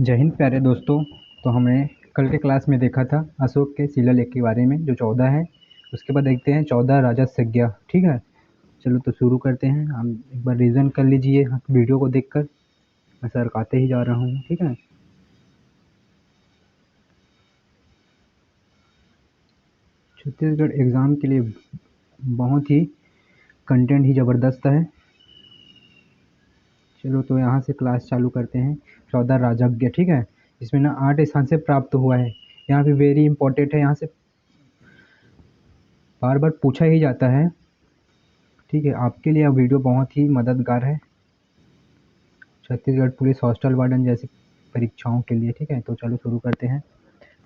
जय हिंद प्यारे दोस्तों। तो हमने कल के क्लास में देखा था अशोक के शिलालेख के बारे में जो 14 है। उसके बाद देखते हैं 14 राजस्यज्ञ। ठीक है, चलो तो शुरू करते हैं। हम एक बार रिवीजन कर लीजिए वीडियो को देखकर। मैं सरकाते ही जा रहा हूँ। ठीक है, छत्तीसगढ़ एग्ज़ाम के लिए बहुत ही कंटेंट ही ज़बरदस्त है। चलो तो यहाँ से क्लास चालू करते हैं। 14 राजज्ञ, ठीक है। इसमें ना 8 स्थान से प्राप्त हुआ है। यहाँ पे वेरी इंपॉर्टेंट है, यहाँ से बार बार पूछा ही जाता है। ठीक है, आपके लिए यह वीडियो बहुत ही मददगार है छत्तीसगढ़ पुलिस हॉस्टल वार्डन जैसी परीक्षाओं के लिए। ठीक है, तो चलो शुरू करते हैं।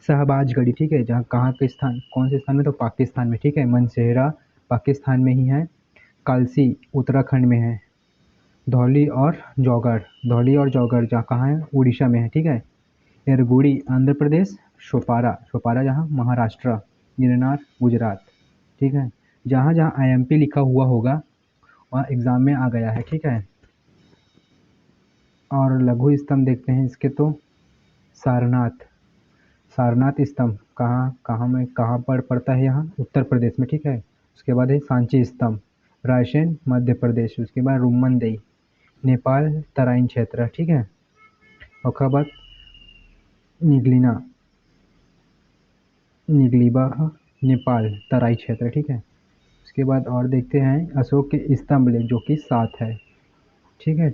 शहबाजगढ़ी, ठीक है, जहाँ कहाँ के स्थान, कौन से स्थान में, तो पाकिस्तान में। ठीक है, मनसेहरा पाकिस्तान में ही है। कालसी उत्तराखंड में है। धौली और जौगढ़ जहाँ कहाँ है, उड़ीसा में है। ठीक है, एरगुड़ी आंध्र प्रदेश। सोपारा जहाँ महाराष्ट्र। गिरनार गुजरात। ठीक है, जहाँ जहाँ IMP लिखा हुआ होगा वहाँ एग्ज़ाम में आ गया है। ठीक है, और लघु स्तंभ देखते हैं इसके। तो सारनाथ स्तंभ कहाँ पर पड़ता है, यहाँ उत्तर प्रदेश में। ठीक है, उसके बाद है सांची स्तंभ, रायसेन मध्य प्रदेश। उसके बाद रुम्मनदेई नेपाल तराइन क्षेत्र। ठीक है, उसके बाद निगलीबा नेपाल तराई क्षेत्र। ठीक है, उसके बाद और देखते हैं अशोक के स्तंभ लेख जो कि 7 है। ठीक है,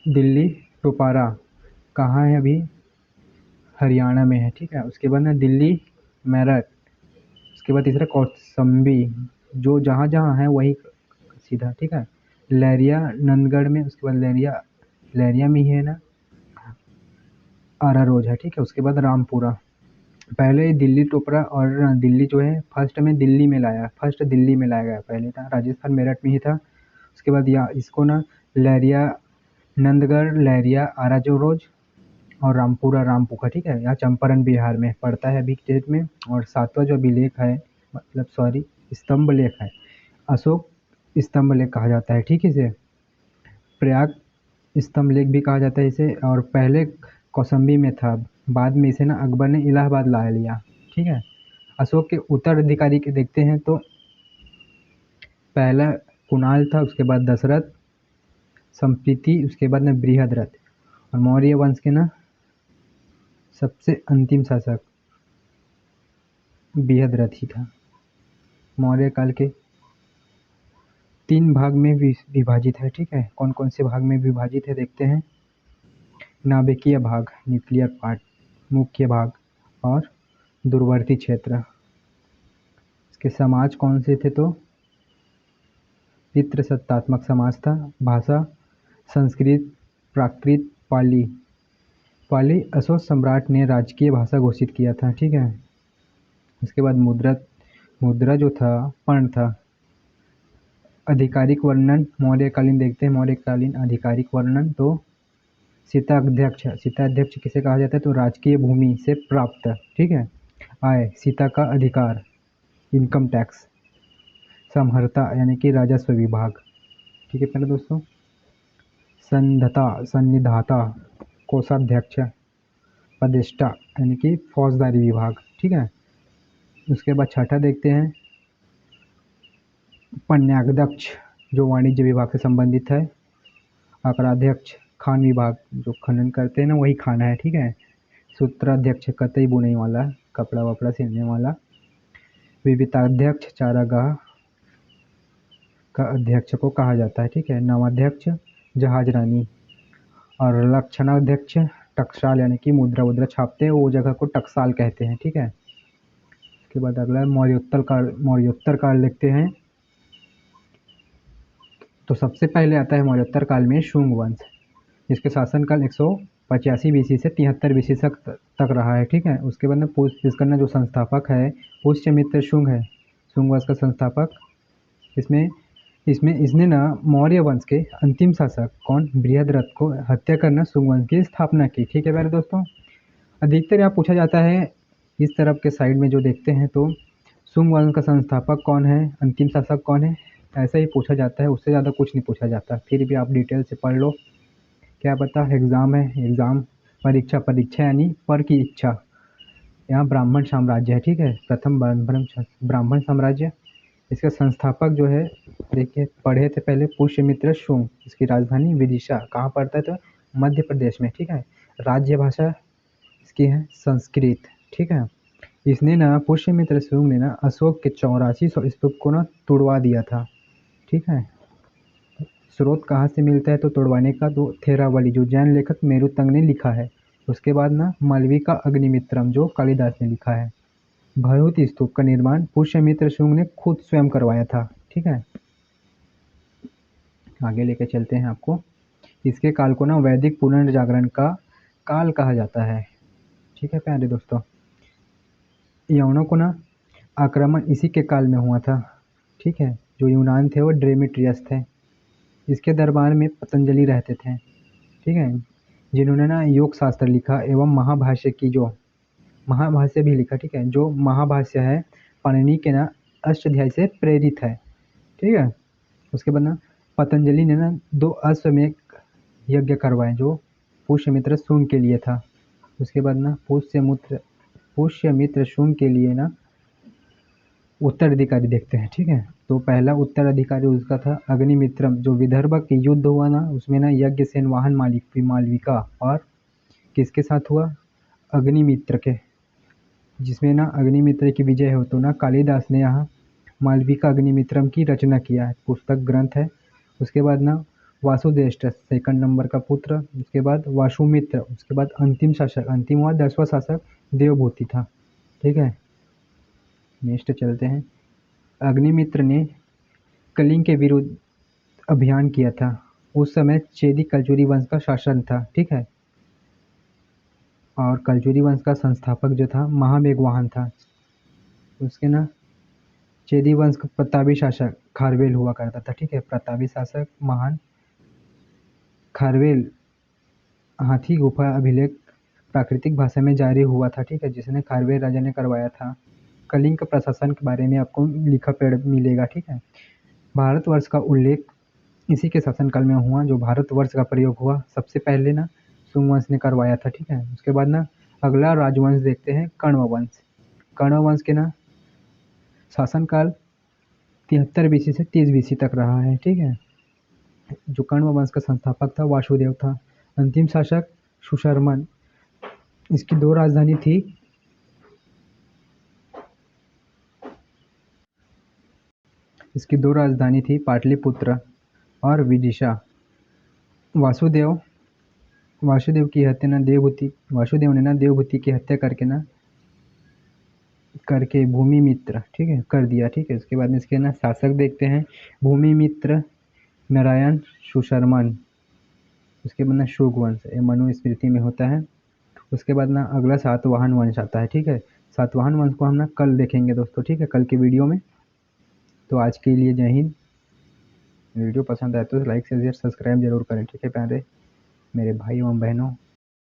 दिल्ली टोपारा कहाँ है, अभी हरियाणा में है। ठीक है, उसके बाद ना दिल्ली मेरठ। उसके बाद तीसरा कौशाम्बी, जो जहाँ जहाँ है वही सीधा। ठीक है, लहरिया नंदगढ़ में। उसके बाद लहरिया में ही है ना आरा रोज है। ठीक है, उसके बाद रामपुरा। पहले दिल्ली टोपरा और दिल्ली जो है फर्स्ट दिल्ली में लाया गया। पहले था राजस्थान मेरठ में ही था। उसके बाद या इसको ना लहरिया नंदगढ़, लहरिया आरा जो रोज और रामपुरा रामपुखा। ठीक है, यहाँ चंपारण बिहार में पड़ता है अभी डेट में। और 7वां जो अभिलेख है, मतलब सॉरी स्तंभ लेख है, अशोक स्तंभ लेख कहा जाता है। ठीक है, इसे प्रयाग स्तंभ लेख भी कहा जाता है इसे। और पहले कौशाम्बी में था, बाद में इसे ना अकबर ने इलाहाबाद ला लिया। ठीक है, अशोक के उत्तराधिकारी के देखते हैं तो पहला कुणाल था, उसके बाद दशरथ, संप्रीति, उसके बाद ना बृहद्रथ। और मौर्य वंश के ना सबसे अंतिम शासक बृहद्रथ ही था। मौर्य काल के 3 भाग में विभाजित है। ठीक है, कौन कौन से भाग में विभाजित है देखते हैं। नाभिकीय भाग, न्यूक्लियर पार्ट, मुख्य भाग और दूरवर्ती क्षेत्र। इसके समाज कौन से थे, तो पितृसत्तात्मक समाज था। भाषा संस्कृत, प्राकृत, पाली अशोक सम्राट ने राजकीय भाषा घोषित किया था। ठीक है, उसके बाद मुद्रा जो था पर्ण था। आधिकारिक वर्णन मौर्यकालीन देखते हैं। मौर्यकालीन आधिकारिक वर्णन तो सीता अध्यक्ष किसे कहा जाता है, तो राजकीय भूमि से प्राप्त। ठीक है, आय सीता का अधिकार, इनकम टैक्स, समहर्ता यानी कि राजस्व विभाग। ठीक है पहले दोस्तों, सन्निधाता कोषाध्यक्ष, पदेष्टा यानी कि फौजदारी विभाग। ठीक है, उसके बाद छठा देखते हैं पन्याध्यक्ष जो वाणिज्य विभाग से संबंधित है। आकराध्यक्ष खान विभाग, जो खनन करते हैं ना वही खाना है। ठीक है, सूत्राध्यक्ष कतई बुनाई वाला, कपड़ा वपड़ा सिलने वाला। विविताध्यक्ष चारागाह का अध्यक्ष को कहा जाता है। ठीक है, नवाध्यक्ष जहाज रानी। और लक्षणाध्यक्ष टकसाल यानी कि मुद्रा छापते हैं वो जगह को टकसाल कहते हैं। ठीक है, उसके बाद अगला मौर्योत्तर काल देखते हैं। तो सबसे पहले आता है मौर्योत्तर काल में शुंग वंश, जिसके शासनकाल 185 BC से 73 BC तक रहा है। ठीक है, उसके बाद में इसका ना जो संस्थापक है पुष्यमित्र शुंग है, शुंग वंश का संस्थापक। इसने ना मौर्य वंश के अंतिम शासक कौन, बृहद्रथ को हत्या करना शुंग वंश की स्थापना की। ठीक है प्यारे दोस्तों, अधिकतर यहाँ पूछा जाता है इस तरफ के साइड में जो देखते हैं तो शुंग वंश का संस्थापक कौन है, अंतिम शासक कौन है, ऐसा ही पूछा जाता है। उससे ज़्यादा कुछ नहीं पूछा जाता। फिर भी आप डिटेल से पढ़ लो क्या पता एग्ज़ाम है, एग्ज़ाम, परीक्षा, परीक्षा यानी पर की इच्छा। यहाँ ब्राह्मण साम्राज्य है, ठीक है, प्रथम ब्राह्मण साम्राज्य। इसके संस्थापक जो है, देखिए पढ़े थे पहले, पुष्यमित्र शुंग। इसकी राजधानी विदिशा, कहाँ पड़ता है तो मध्य प्रदेश में, ठीक है। राज्य भाषा इसकी है संस्कृत, ठीक है। इसने ना पुष्यमित्र शुंग ने ना अशोक के 8400 स्तूप को ना तुड़वा दिया था, ठीक है। स्रोत कहाँ से मिलता है तो तुड़वाने का, तो थेरावली जो जैन लेखक मेरुतंग ने लिखा है। उसके बाद ना मालवी का अग्निमित्रम जो कालिदास ने लिखा है। भरूच स्तूप का निर्माण पुष्यमित्र शुंग ने खुद स्वयं करवाया था, ठीक है। आगे लेके चलते हैं आपको। इसके काल को ना वैदिक पुनर्जागरण का काल कहा जाता है, ठीक है प्यारे दोस्तों। यवनों को ना आक्रमण इसी के काल में हुआ था, ठीक है। जो यूनान थे वो डेमेट्रियस थे। इसके दरबार में पतंजलि रहते थे, ठीक है, जिन्होंने ना योग शास्त्र लिखा एवं महाभाष्य की, जो महाभाष्य भी लिखा, ठीक है। जो महाभाष्य है पाणिनि के ना अष्टाध्यायी से प्रेरित है, ठीक है। उसके बाद ना पतंजलि ने ना 2 अश्वमेध यज्ञ करवाए जो पुष्यमित्र शुंग के लिए था। उसके बाद ना पुष्यमित्र शुंग के लिए ना उत्तराधिकारी देखते हैं, ठीक है। तो पहला उत्तराधिकारी उसका था अग्निमित्रम। जो विदर्भ के युद्ध हुआ ना, उसमें ना यज्ञसेन वाहन मालविका और किसके साथ हुआ, अग्निमित्र के, जिसमें ना अग्निमित्र की विजय हो। तो ना कालिदास ने यहाँ मालविका अग्निमित्रम की रचना किया है, पुस्तक ग्रंथ है। उसके बाद ना वासुदेष्ट सेकंड नंबर का पुत्र, उसके बाद वासुमित्र, उसके बाद अंतिम शासक, अंतिम हुआ 10वां शासक देवभूति था, ठीक है। नेक्स्ट चलते हैं। अग्निमित्र ने कलिंग के विरुद्ध अभियान किया था। उस समय चेदी कलचुरी वंश का शासन था, ठीक है। और कलचुरी वंश का संस्थापक जो था महामेघवाहन था। उसके ना चेदी वंश का प्रतापी शासक खारवेल हुआ करता था, ठीक है। प्रतापी शासक महान खारवेल हाथी गुफा अभिलेख प्राकृतिक भाषा में जारी हुआ था, ठीक है, जिसने खारवेल राजा ने करवाया था। कलिंग के प्रशासन के बारे में आपको लिखा पेड़ मिलेगा, ठीक है। भारतवर्ष का उल्लेख इसी के शासनकाल में हुआ। जो भारतवर्ष का प्रयोग हुआ सबसे पहले ना शुंग वंश ने करवाया था, ठीक है। उसके बाद ना अगला राजवंश देखते हैं, कण्व वंश। कण्व वंश के ना शासनकाल 73 बीसी से 30 बीसी तक रहा है, ठीक है। जो कण्व वंश का संस्थापक था वासुदेव था। अंतिम शासक सुशर्मन। इसकी 2 राजधानी थी, पाटलिपुत्र और विदिशा। वासुदेव वासुदेव की हत्या ना वासुदेव ने ना देवभूति की हत्या करके भूमिमित्र, ठीक है, कर दिया, ठीक है। उसके बाद में इसके ना शासक देखते हैं, भूमिमित्र, नारायण, सुशर्मन। उसके बाद ना शुंग वंश, ये मनुस्मृति में होता है। उसके बाद ना अगला सातवाहन वंश आता है, ठीक है। सातवाहन वंश को हम ना कल देखेंगे दोस्तों, ठीक है, कल की वीडियो में। तो आज के लिए जय हिंद। वीडियो पसंद आए तो लाइक शेयर सब्सक्राइब जरूर करें, ठीक है प्यारे मेरे भाई एवं बहनों।